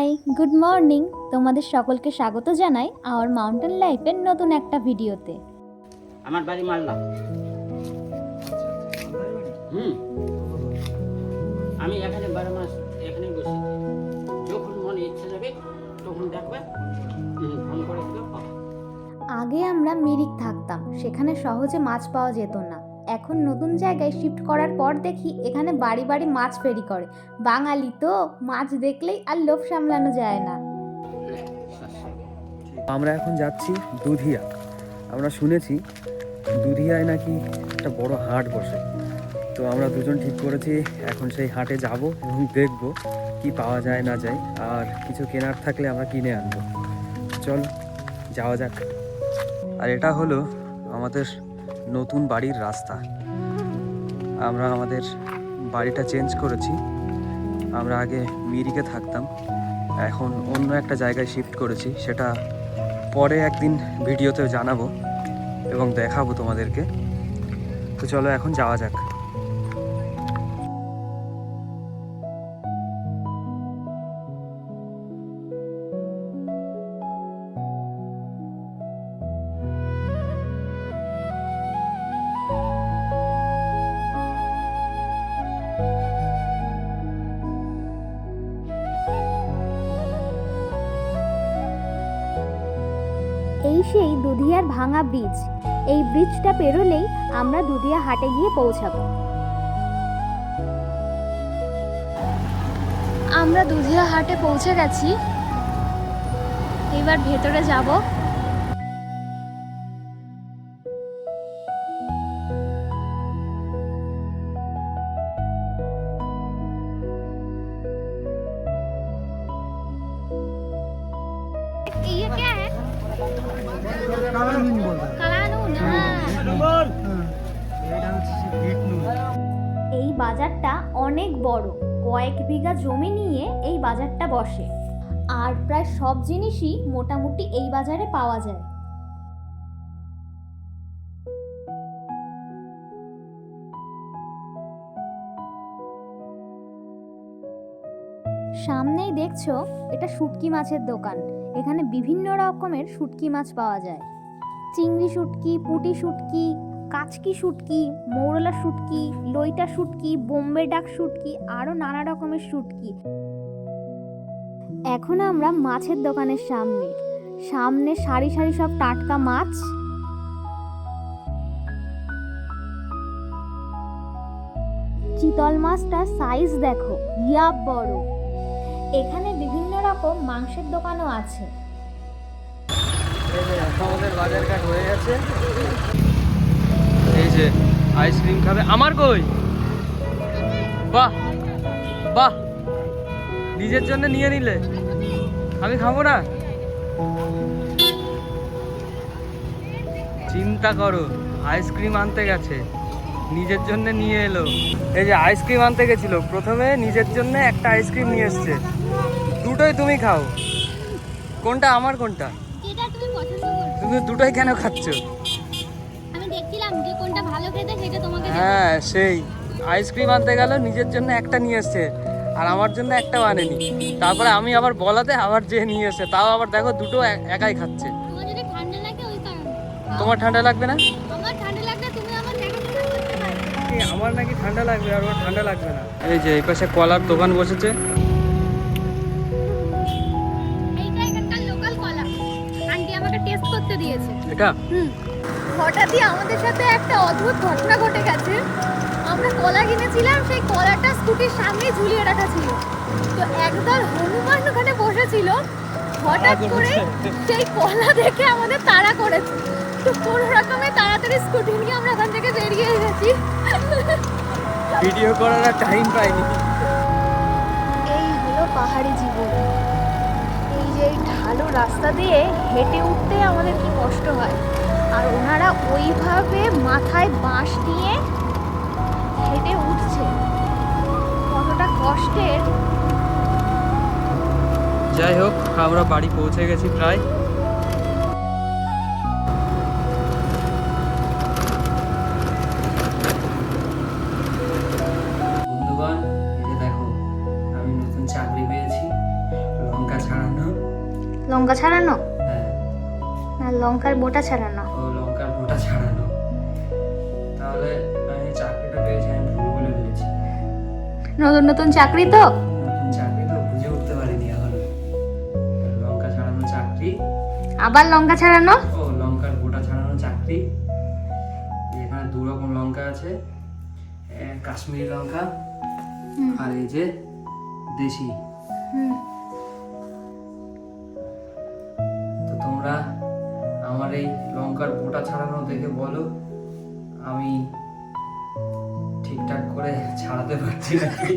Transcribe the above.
High, good morning. তোমাদের সকলকে স্বাগত জানাই আওয়ার মাউন্টেন লাইফের নতুন একটা ভিডিওতে। আমার বাড়ি মালদা। আমি এখানে 12 মাস এখানে বসি, যখন মনে ইচ্ছা যাবে তখন দেখবে, ফোন করে দিবে। আগে আমরা মিরিক থাকতাম, সেখানে সহজে মাছ পাওয়া যেত না। এখন নতুন জায়গায় শিফট করার পর দেখি এখানে বাড়ি বাড়ি মাছ ফেরি করে। বাঙালি তো মাছ দেখলেই আর লোভ সামলানো যায় না। আমরা এখন যাচ্ছি দুধিয়া। আমরা শুনেছি দুধিয়ায় নাকি একটা বড় হাট বসে, তো আমরা দুজন ঠিক করেছি এখন সেই হাটে যাব এবং দেখব কি পাওয়া যায় না যায়, আর কিছু কেনার থাকলে আমরা কিনে আনবো। চলো যাওয়া যাক। আর এটা হলো আমাদের নতুন বাড়ির রাস্তা। আমরা আমাদের বাড়িটা চেঞ্জ করেছি। আমরা আগে মিরিকে থাকতাম, এখন অন্য একটা জায়গায় শিফট করেছি। সেটা পরে একদিন ভিডিওতে জানাবো এবং দেখাবো তোমাদেরকে। তো চলো এখন যাওয়া যাক। এই সেই দুধিয়ার ভাঙা ব্রিজ। এই ব্রিজটা পেরোলেই আমরা দুধিয়া হাটে গিয়ে পৌঁছাবো। আমরা দুধিয়া হাটে পৌঁছে গেছি, এবার ভেতরে যাব। ये क्या है? काला नून। এই বাজারটা অনেক বড়, কয়েক বিঘা জমি নিয়ে এই বাজারটা বসে, আর প্রায় সব জিনিসই মোটামুটি এই বাজারে পাওয়া যায়। সামনেই দেখছো, এটা শুটকি মাছের দোকান। এখানে বিভিন্ন রকমের শুটকি মাছ পাওয়া যায়। চিংড়ি শুটকি, পুঁটি শুটকি, কাচকি শুটকি, মৌরলা শুটকি, লইটা শুটকি, বোম্বে ডাক শুটকি, আরও নানা রকমের শুটকি। এখন আমরা মাছের দোকানের সামনে। সামনে সারি সারি সব টাটকা মাছ। চিতল মাছটার সাইজ দেখো, ইয়া বড়। এখানে বিভিন্ন রকম মাংসের দোকানও আছে। আমাদের বাজার ঘাট হয়ে গেছে। এই যে আইসক্রিম খাবে আমার কই? বাহ বাহ, নিজের জন্য নিয়ে নিলে, আমি খাবো না? চিন্তা করো, আইসক্রিম আনতে গেছে, নিজের জন্য নিয়ে এলো। এই যে আইসক্রিম আনতে গেছিল, প্রথমে নিজের জন্য একটা আইসক্রিম নিয়ে এসছে। দুটোই তুমি খাও, কোনটা আমার কোনটা? যেটা তুমি পছন্দ করো। তুমি দুটোই কেন খাচ্ছ? আমি দেখছিলাম যে কোনটা ভালো খেতে, সেটা তোমাকে দেব। হ্যাঁ, সেই আইসক্রিম আনতে গেল, নিজের জন্য একটা নিয়ে এসছে আর আমার জন্য একটাও আনেনি। তারপরে আমি আবার বলাতে আবার যে নিয়ে এসছে, তাও আবার দেখো দুটো একাই খাচ্ছে। তোমার যদি ঠান্ডা লাগে ওই কারণে। তোমার ঠান্ডা লাগবে না? আমার ঠান্ডা লাগলে তুমি আমার দেখাশোনা করতে পারবে। আমার নাকি ঠান্ডা লাগবে আর ওর ঠান্ডা লাগবে না। এই যে এই পাশে কলার দোকান বসেছে। এইটা এখানকার লোকাল কলা। আন্টি আমাকে টেস্ট করতে দিয়েছে। এটা হঠাৎই আমাদের সাথে একটা অদ্ভুত ঘটনা ঘটে গেছে। আমরা কলা কিনেছিলাম, সেই কলাটা স্কুটির সামনে ঝুলিয়ে রাখা ছিল। তো একদল হনুমান ওখানে বসেছিল, হঠাৎ করে সেই কলা দেখে আমাদের তাড়া করেছে। তো কোনো রকমে তাড়াতাড়ি স্কুটি নিয়ে আমরা ওখান থেকে বেরিয়ে গেছি। ভিডিও করার আর টাইম পাইনি। এই হলো পাহাড়ি জীবন। এই যে এই ঢালু রাস্তা দিয়ে হেঁটে উঠতে আমাদের কি কষ্ট হয়, আর ওনারা ওইভাবে মাথায় বাঁশ নিয়ে হেঁটে উঠছে, কতটা কষ্টের। যাই হোক, আমরা বাড়ি পৌঁছে গেছি প্রায়। বন্ধুগণ, এই যে দেখো, আমি নতুন চাকরি পেয়েছি। লঙ্কা লঙ্কা ছাড়ানো হ্যাঁ, না লঙ্কার বোটা ছাড়ানো? ও লঙ্কার বোটা ছাড়ানো। তাহলে আমি চাকরিটা পেয়েছি, আমি ভুল বলে ফেলেছি। নতুন নতুন চাকরি তো। নতুন চাকরি তো বুঝে উঠতে পারিনি এখন। লঙ্কা ছাড়ানো চাকরি, আবার লঙ্কা ছাড়ানো? ও লঙ্কার বোটা ছাড়ানো চাকরি। এখানে দু রকম লঙ্কা আছে, কাশ্মীরি লঙ্কা আর এই যে দেশি। হুম। তো তোমরা আমার এই লঙ্কার বোটা ছাড়ানো দেখে বলো আমি ঠিকঠাক করে ছাড়াতে পারছি নাকি।